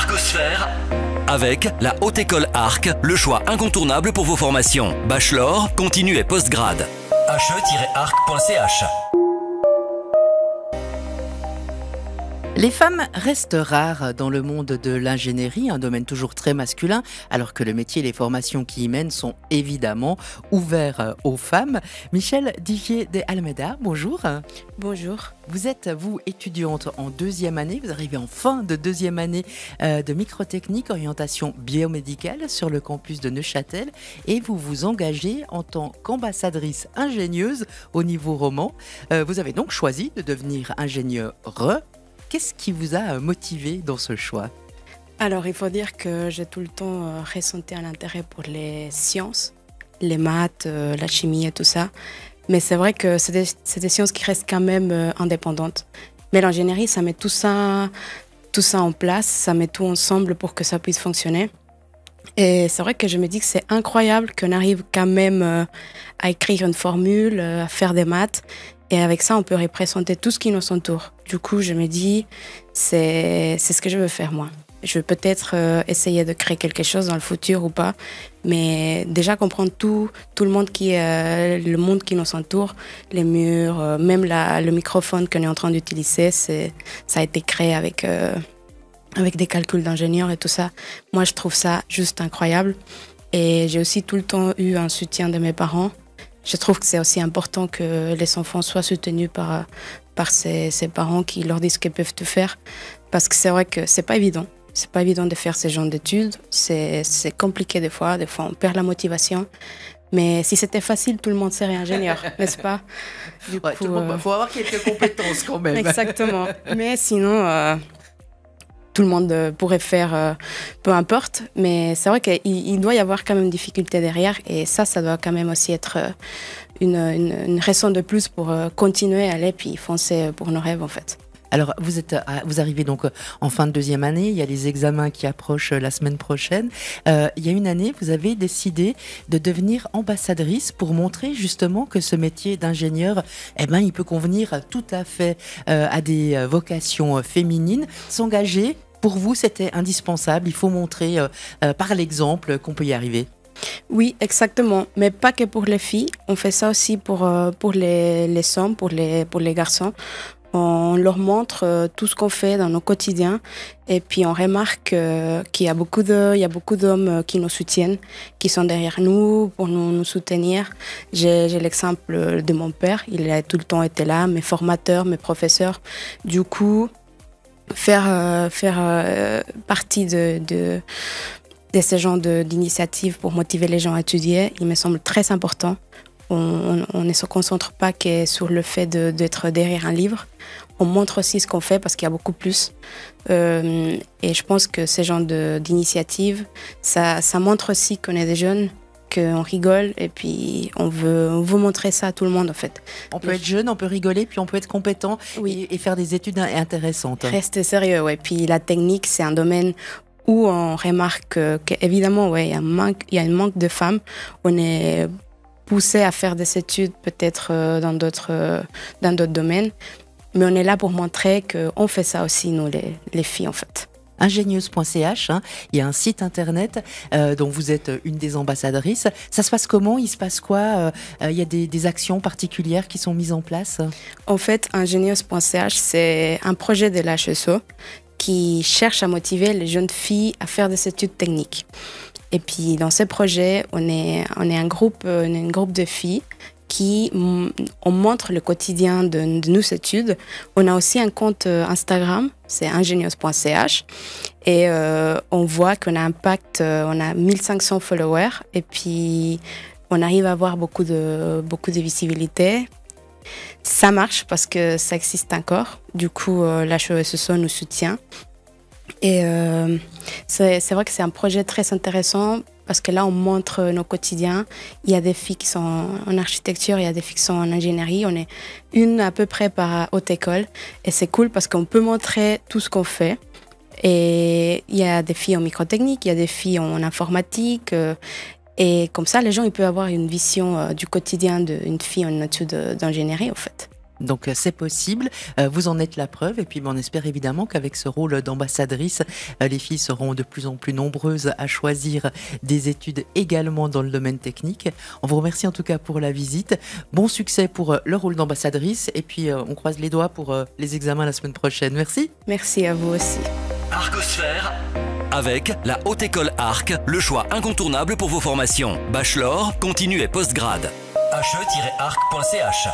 Arcosphère avec la Haute École Arc, le choix incontournable pour vos formations. Bachelor, continu et postgrad. he-arc.ch. Les femmes restent rares dans le monde de l'ingénierie, un domaine toujours très masculin, alors que le métier et les formations qui y mènent sont évidemment ouverts aux femmes. Michèle Divier de Almeida, bonjour. Bonjour. Vous êtes, vous, étudiante en deuxième année, vous arrivez en fin de deuxième année de microtechnique, orientation biomédicale sur le campus de Neuchâtel et vous vous engagez en tant qu'ambassadrice ingénieuse au niveau roman. Vous avez donc choisi de devenir ingénieure. Qu'est-ce qui vous a motivé dans ce choix? Alors, il faut dire que j'ai tout le temps ressenti un intérêt pour les sciences, les maths, la chimie et tout ça. Mais c'est vrai que c'est des sciences qui restent quand même indépendantes. Mais l'ingénierie, ça met tout ça en place, ça met tout ensemble pour que ça puisse fonctionner. Et c'est vrai que je me dis que c'est incroyable qu'on arrive quand même à écrire une formule, à faire des maths. Et avec ça, on peut représenter tout ce qui nous entoure. Du coup, je me dis, c'est ce que je veux faire, moi. Je veux peut-être essayer de créer quelque chose dans le futur ou pas. Mais déjà comprendre tout le monde le monde qui nous entoure, les murs, même le microphone qu'on est en train d'utiliser, ça a été créé avec des calculs d'ingénieurs et tout ça. Moi, je trouve ça juste incroyable. Et j'ai aussi tout le temps eu un soutien de mes parents. Je trouve que c'est aussi important que les enfants soient soutenus par ses parents qui leur disent ce qu'ils peuvent tout faire. Parce que c'est vrai que c'est pas évident. C'est pas évident de faire ce genre d'études. C'est compliqué des fois. Des fois, on perd la motivation. Mais si c'était facile, tout le monde serait ingénieur, n'est-ce pas? Il faut avoir quelques compétences quand même. Exactement. Mais sinon, tout le monde pourrait faire peu importe. Mais c'est vrai qu'il doit y avoir quand même une difficulté derrière. Et ça doit quand même aussi être une raison de plus pour continuer à aller puis foncer pour nos rêves en fait. Alors, vous arrivez donc en fin de deuxième année, il y a les examens qui approchent la semaine prochaine. Il y a une année, vous avez décidé de devenir ambassadrice pour montrer justement que ce métier d'ingénieur, il peut convenir tout à fait à des vocations féminines. S'engager, pour vous, c'était indispensable. Il faut montrer par l'exemple qu'on peut y arriver. Oui, exactement. Mais pas que pour les filles. On fait ça aussi pour les hommes, pour les garçons. On leur montre tout ce qu'on fait dans nos quotidiens et puis on remarque qu'il y a beaucoup d'hommes qui nous soutiennent, qui sont derrière nous pour nous soutenir. J'ai l'exemple de mon père, il a tout le temps été là, mes formateurs, mes professeurs. Du coup, faire partie de ces genres d'initiatives pour motiver les gens à étudier, il me semble très important. On ne se concentre pas que sur le fait d'être derrière un livre. On montre aussi ce qu'on fait parce qu'il y a beaucoup plus. Et je pense que ce genre d'initiative, ça montre aussi qu'on est des jeunes, qu'on rigole et puis on veut montrer ça à tout le monde en fait. On peut être jeune, on peut rigoler, puis on peut être compétent et faire des études intéressantes. Rester sérieux, ouais. Puis la technique, c'est un domaine où on remarque qu'évidemment, il y a un manque de femmes. On est poussé à faire des études peut-être dans d'autres domaines. Mais on est là pour montrer qu'on fait ça aussi, nous, les filles, en fait. Ingénieuse.ch, il y a un site internet dont vous êtes une des ambassadrices. Ça se passe comment? Il se passe quoi? Il y a des actions particulières qui sont mises en place? En fait, Ingénieuse.ch, c'est un projet de l'HSO qui cherche à motiver les jeunes filles à faire des études techniques. Et puis dans ce projet, on est un groupe de filles qui on montre le quotidien de nos études. On a aussi un compte Instagram, c'est ingénieuse.ch et on voit qu'on a un impact, on a 1500 followers et puis on arrive à avoir beaucoup de visibilité. Ça marche parce que ça existe encore. Du coup, l'HESSO nous soutient. Et c'est vrai que c'est un projet très intéressant parce que là, on montre nos quotidiens. Il y a des filles qui sont en architecture, il y a des filles qui sont en ingénierie. On est une à peu près par haute école. Et c'est cool parce qu'on peut montrer tout ce qu'on fait. Et il y a des filles en microtechnique, il y a des filles en informatique. Et comme ça, les gens ils peuvent avoir une vision du quotidien d'une fille en études d'ingénierie, en fait. Donc c'est possible, vous en êtes la preuve et puis on espère évidemment qu'avec ce rôle d'ambassadrice, les filles seront de plus en plus nombreuses à choisir des études également dans le domaine technique. On vous remercie en tout cas pour la visite. Bon succès pour le rôle d'ambassadrice et puis on croise les doigts pour les examens la semaine prochaine. Merci. Merci à vous aussi. Arcosphère avec la Haute École Arc, le choix incontournable pour vos formations. Bachelor, continu et postgrad. he-arc.ch